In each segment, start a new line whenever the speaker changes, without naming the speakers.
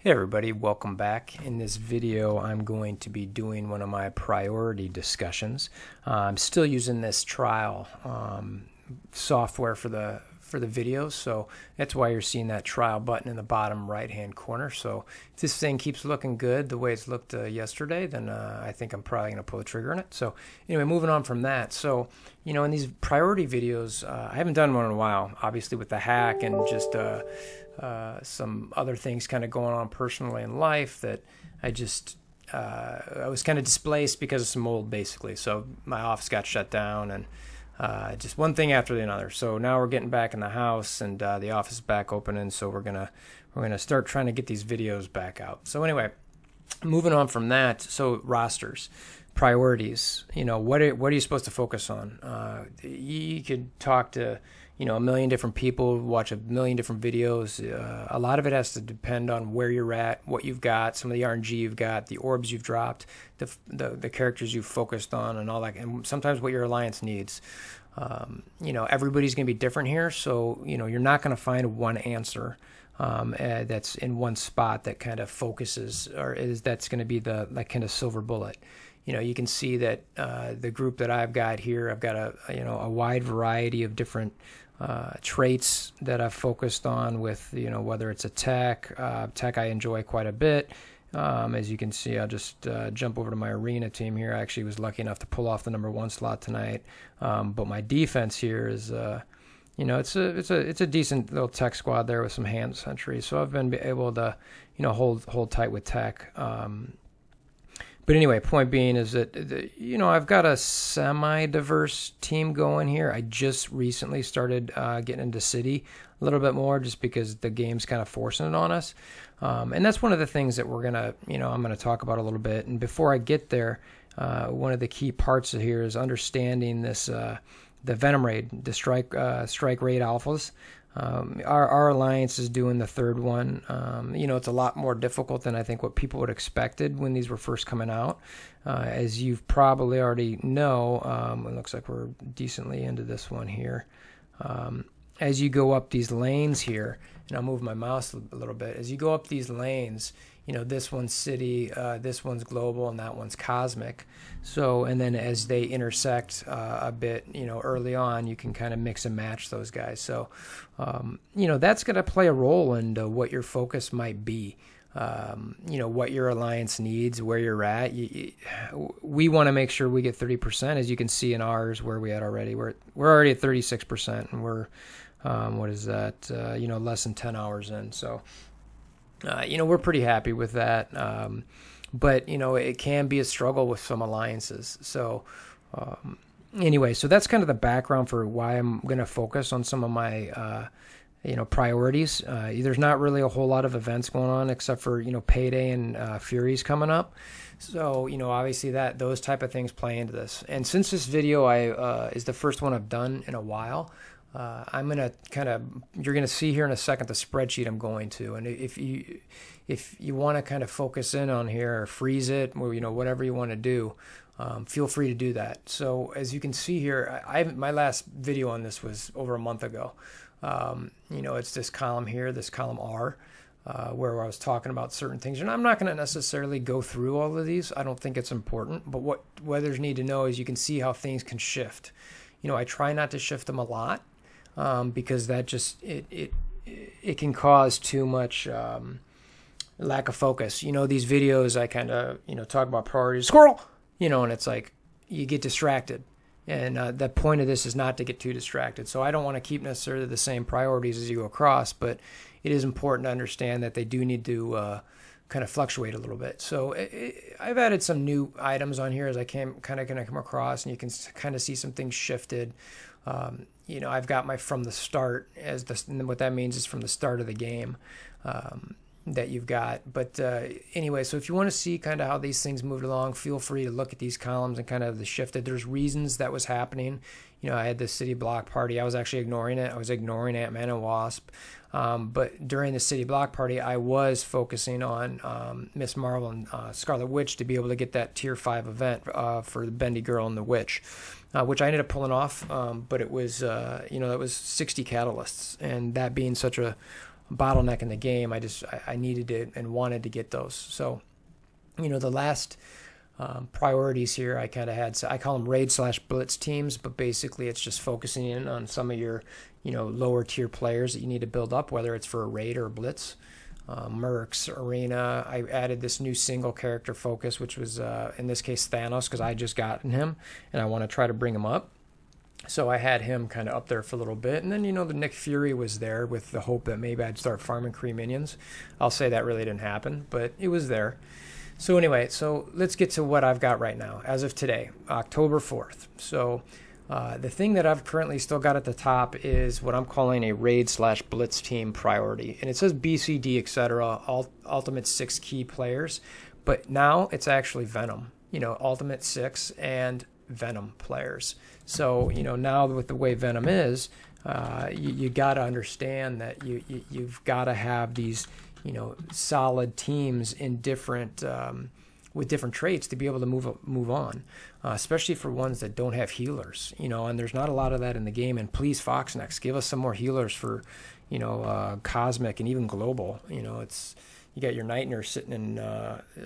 Hey everybody, welcome back. In this video I'm going to be doing one of my priority discussions. I'm still using this trial software for the videos, so that's why you're seeing that trial button in the bottom right hand corner. So if this thing keeps looking good the way it's looked yesterday, then I think I'm probably going to pull the trigger on it. So anyway, moving on from that, so in these priority videos, I haven't done one in a while, obviously with the hack and just some other things kind of going on personally in life that I was kind of displaced because of some mold, basically. So my office got shut down and just one thing after another. So now we're getting back in the house and the office is back open, and so we're gonna start trying to get these videos back out. So anyway, moving on from that, so rosters, priorities, what are you supposed to focus on? You could talk to a million different people, watch a million different videos. A lot of it has to depend on where you're at, what you've got, some of the RNG you've got, the orbs you've dropped, the characters you've focused on, and all that, and sometimes what your alliance needs. Everybody's going to be different here, so you're not going to find one answer that's in one spot that kind of focuses, or that's going to be that kind of silver bullet. You can see that the group that I've got here, I've got a wide variety of different traits that I've focused on with, whether it's a tech I enjoy quite a bit. As you can see, I'll just jump over to my arena team here. I actually was lucky enough to pull off the #1 slot tonight. But my defense here is, it's a decent little tech squad there with some hand sentries. So I've been able to, hold tight with tech. But anyway, point being is that, I've got a semi-diverse team going here. I just recently started getting into City a little bit more just because the game's kind of forcing it on us. And that's one of the things that we're going to, I'm going to talk about a little bit. And before I get there, one of the key parts here is understanding this, the Venom Raid, the strike raid alphas. Our alliance is doing the third one. It's a lot more difficult than I think what people would expected when these were first coming out. As you've probably already know, it looks like we're decently into this one here. As you go up these lanes here, and I'll move my mouse a little bit, as you go up these lanes, this one's City, this one's Global, and that one's Cosmic. So, and then as they intersect a bit, early on, you can kind of mix and match those guys. So, that's going to play a role in what your focus might be. What your alliance needs, where you're at. We want to make sure we get 30%. As you can see in ours, where we at already. We're already at 36%, and we're what is that? Less than 10 hours in. So, we're pretty happy with that. But it can be a struggle with some alliances. So, anyway, so that's kind of the background for why I'm going to focus on some of my priorities. There's not really a whole lot of events going on except for, Payday and Furies coming up. So, obviously those type of things play into this. And since this video is the first one I've done in a while, I'm going to you're going to see here in a second the spreadsheet I'm going to. And if you want to kind of focus in on here or freeze it or, whatever you want to do, feel free to do that. So as you can see here, my last video on this was over a month ago. It's this column here, this column R, where I was talking about certain things. And I'm not going to necessarily go through all of these. I don't think it's important. But what others need to know is you can see how things can shift. I try not to shift them a lot because that just, it can cause too much lack of focus. These videos, I kind of, talk about priorities. Squirrel! And it's like you get distracted. And the point of this is not to get too distracted. So I don't want to keep necessarily the same priorities as you go across, but it is important to understand that they do need to kind of fluctuate a little bit. So I've added some new items on here as I kind of going to come across, and you can kind of see some things shifted. I've got my from the start, and what that means is from the start of the game. That you've got. But anyway, so if you want to see kind of how these things moved along, feel free to look at these columns and kind of the shifted. There's reasons that was happening. I had the City Block Party. I was actually ignoring it. I was ignoring Ant-Man and Wasp. But during the City Block Party, I was focusing on Miss Marvel and Scarlet Witch to be able to get that Tier 5 event for the Bendy Girl and the Witch. Which I ended up pulling off, but it was, that was 60 catalysts, and that being such a bottleneck in the game. I needed it and wanted to get those. So, the last priorities here I kind of had, so I call them raid/blitz teams, but basically it's just focusing in on some of your, lower tier players that you need to build up, whether it's for a raid or a blitz. Mercs, Arena. I added this new single character focus, which was in this case Thanos, because I just gotten him and I want to try to bring him up. So I had him kind of up there for a little bit, and then the Nick Fury was there with the hope that maybe I'd start farming Kree minions. I'll say that really didn't happen, but it was there. So anyway, so let's get to what I've got right now as of today, October 4th. So the thing that I've currently still got at the top is what I'm calling a raid/blitz team priority. And it says BCD, etc., ultimate 6 key players. But now it's actually Venom, ultimate 6 and Venom players. So, now with the way Venom is, you got to understand that you've got to have these, solid teams in different with different traits to be able to move on, especially for ones that don't have healers, and there's not a lot of that in the game. And please, Foxnex, give us some more healers for, Cosmic and even Global. It's, you got your Night Nurse sitting in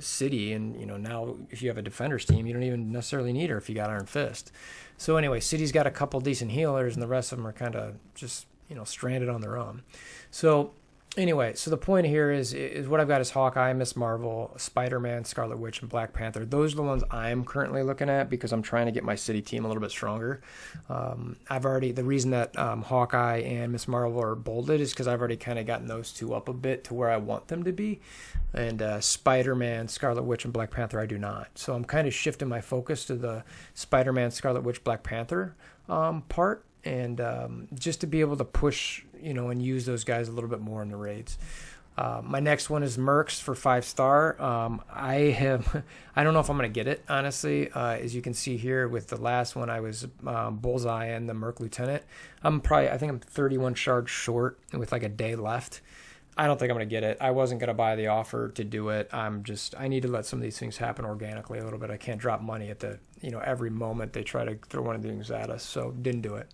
City, and now if you have a Defenders team, you don't even necessarily need her if you got Iron Fist. So anyway, City's got a couple decent healers, and the rest of them are kind of just stranded on their own. So anyway, so the point here is what I've got is Hawkeye, Miss Marvel, Spider-Man, Scarlet Witch, and Black Panther. Those are the ones I'm currently looking at because I'm trying to get my City team a little bit stronger. The reason that Hawkeye and Miss Marvel are bolded is because I've already kind of gotten those two up a bit to where I want them to be. And Spider-Man, Scarlet Witch, and Black Panther I do not. So I'm kind of shifting my focus to the Spider-Man, Scarlet Witch, Black Panther part. And just to be able to push, and use those guys a little bit more in the raids. My next one is Mercs for 5-star. I don't know if I'm going to get it, honestly. As you can see here with the last one, I was Bullseye and the Merc Lieutenant. I think I'm 31 shards short with like a day left. I don't think I'm going to get it. I wasn't going to buy the offer to do it. I need to let some of these things happen organically a little bit. I can't drop money at the, every moment they try to throw one of these things at us. So didn't do it.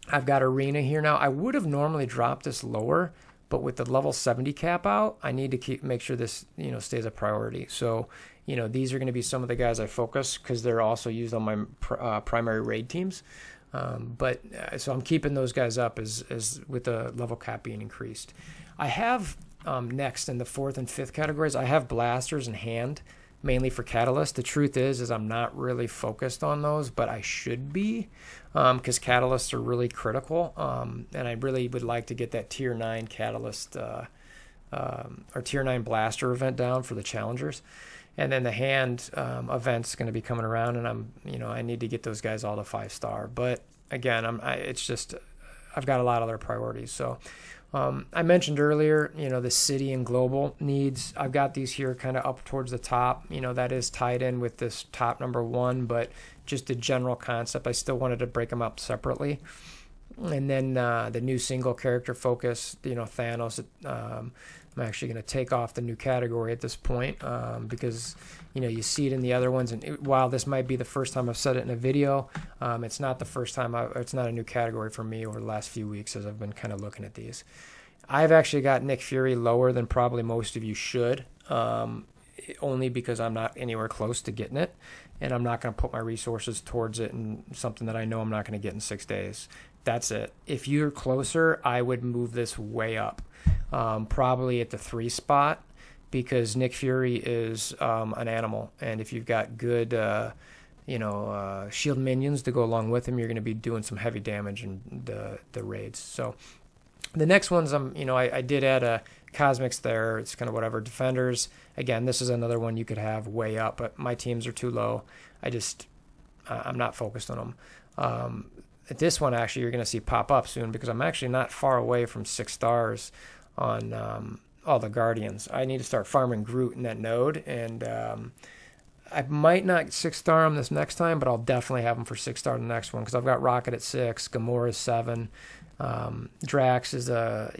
I've got Arena here now. I would have normally dropped this lower, but with the level 70 cap out, I need to make sure this, stays a priority. So, these are going to be some of the guys I focus because they're also used on my primary raid teams. So I'm keeping those guys up as with the level cap being increased. I have next in the 4th and 5th categories, I have blasters and hand, mainly for Catalyst. The truth is I'm not really focused on those, but I should be because Catalysts are really critical. And I really would like to get that tier 9 Catalyst or tier 9 blaster event down for the challengers. And then the hand event's going to be coming around, and I need to get those guys all to 5-star. But again, I've got a lot of other priorities. So I mentioned earlier, the City and Global needs. I've got these here kind of up towards the top. That is tied in with this top number 1, but just the general concept. I still wanted to break them up separately. And then the new single character focus, Thanos. I'm actually going to take off the new category at this point because, you see it in the other ones. And while this might be the first time I've said it in a video, it's not the first time. It's not a new category for me over the last few weeks as I've been kind of looking at these. I've actually got Nick Fury lower than probably most of you should, only because I'm not anywhere close to getting it. And I'm not going to put my resources towards it and something that I know I'm not going to get in 6 days. That's it. If you're closer, I would move this way up. Probably at the 3 spot because Nick Fury is an animal, and if you've got good shield minions to go along with him, you're going to be doing some heavy damage in the raids. So the next ones I did add a Cosmics there. It's kind of whatever. Defenders, again, this is another one you could have way up, but my teams are too low. I'm not focused on them. At this one, actually, you're going to see pop up soon because I'm actually not far away from 6 stars on all the Guardians. I need to start farming Groot in that node, and I might not 6-star him this next time, but I'll definitely have him for 6-star the next one because I've got Rocket at 6, Gamora is 7, Drax is I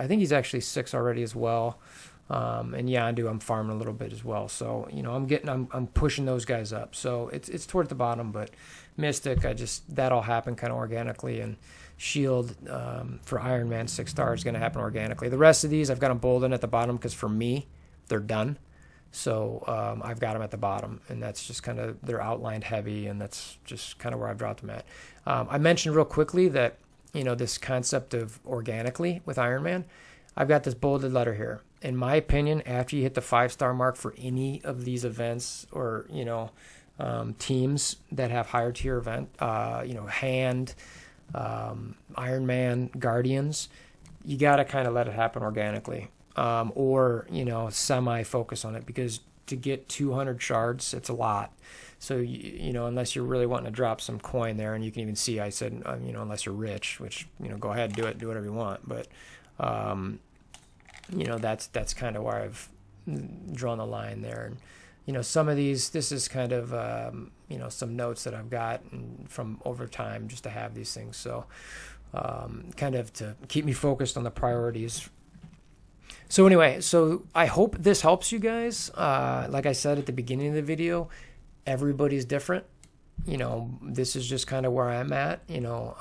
think he's actually 6 already as well, and Yondu I'm farming a little bit as well. So I'm pushing those guys up. So it's towards the bottom, but Mystic that all happened kind of organically, and shield for Iron Man 6 star is going to happen organically. The rest of these, I've got them bolded at the bottom because for me, they're done. So I've got them at the bottom, and that's just kind of, they're outlined heavy, and that's just kind of where I've dropped them at. I mentioned real quickly that, you know, this concept of organically with Iron Man, I've got this bolded letter here. In my opinion, after you hit the 5-star mark for any of these events or, you know, teams that have higher tier event, you know, Hand, Iron Man, Guardians, you got to kind of let it happen organically. Or, you know, semi-focus on it, because to get 200 shards, it's a lot. So, you know, unless you're really wanting to drop some coin there, and you can even see I said, you know, unless you're rich, which, you know, go ahead, do it, do whatever you want. But, you know, that's kind of where I've drawn the line there. And, you know, some of these, this is kind of, you know, some notes that I've got from over time just to have these things. So, kind of to keep me focused on the priorities. So anyway, so I hope this helps you guys. Like I said at the beginning of the video, everybody's different. You know, this is just kind of where I'm at. You know,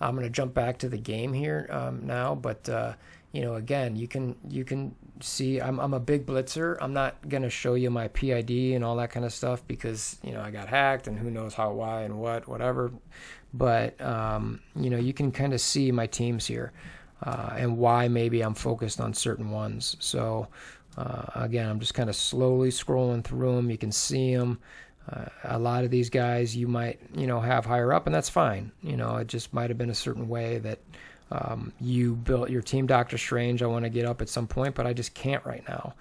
I'm going to jump back to the game here now. But, you know, again, you can see I'm a big blitzer. I'm not going to show you my PID and all that kind of stuff because, you know, I got hacked and who knows how, why, and whatever. But, you know, you can kind of see my teams here. And why maybe I'm focused on certain ones. So, again, I'm just kind of slowly scrolling through them. You can see them. A lot of these guys you might, you know, have higher up, and that's fine. You know, it just might have been a certain way that you built your team. Doctor Strange, I want to get up at some point, but I just can't right now.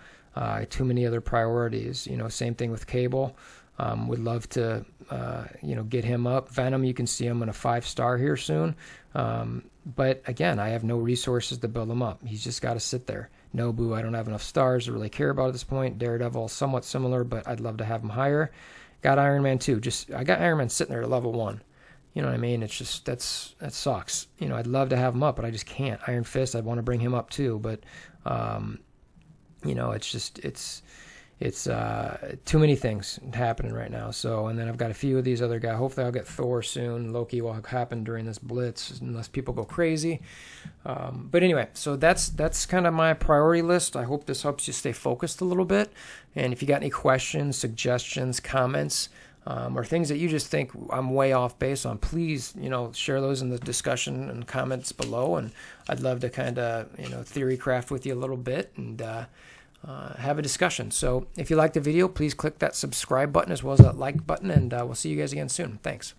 Too many other priorities. You know, same thing with Cable. Would love to, you know, get him up. Venom, you can see him in a 5-star here soon. But again, I have no resources to build him up. He's just got to sit there. Nobu, I don't have enough stars to really care about at this point. Daredevil, somewhat similar, but I'd love to have him higher. Got Iron Man too. I got Iron Man sitting there at level 1. You know what I mean? It's just, that sucks. You know, I'd love to have him up, but I just can't. Iron Fist, I'd want to bring him up too, but, you know, it's just, it's too many things happening right now. So, and then I've got a few of these other guys. Hopefully I'll get Thor soon. Loki will happen during this blitz unless people go crazy. But anyway, so that's kind of my priority list. I hope this helps you stay focused a little bit. And if you got any questions, suggestions, comments, or things that you just think I'm way off base on, please, you know, share those in the discussion and comments below. And I'd love to kind of, you know, theory craft with you a little bit and, have a discussion. So if you liked the video, please click that subscribe button as well as that like button, and we'll see you guys again soon. Thanks.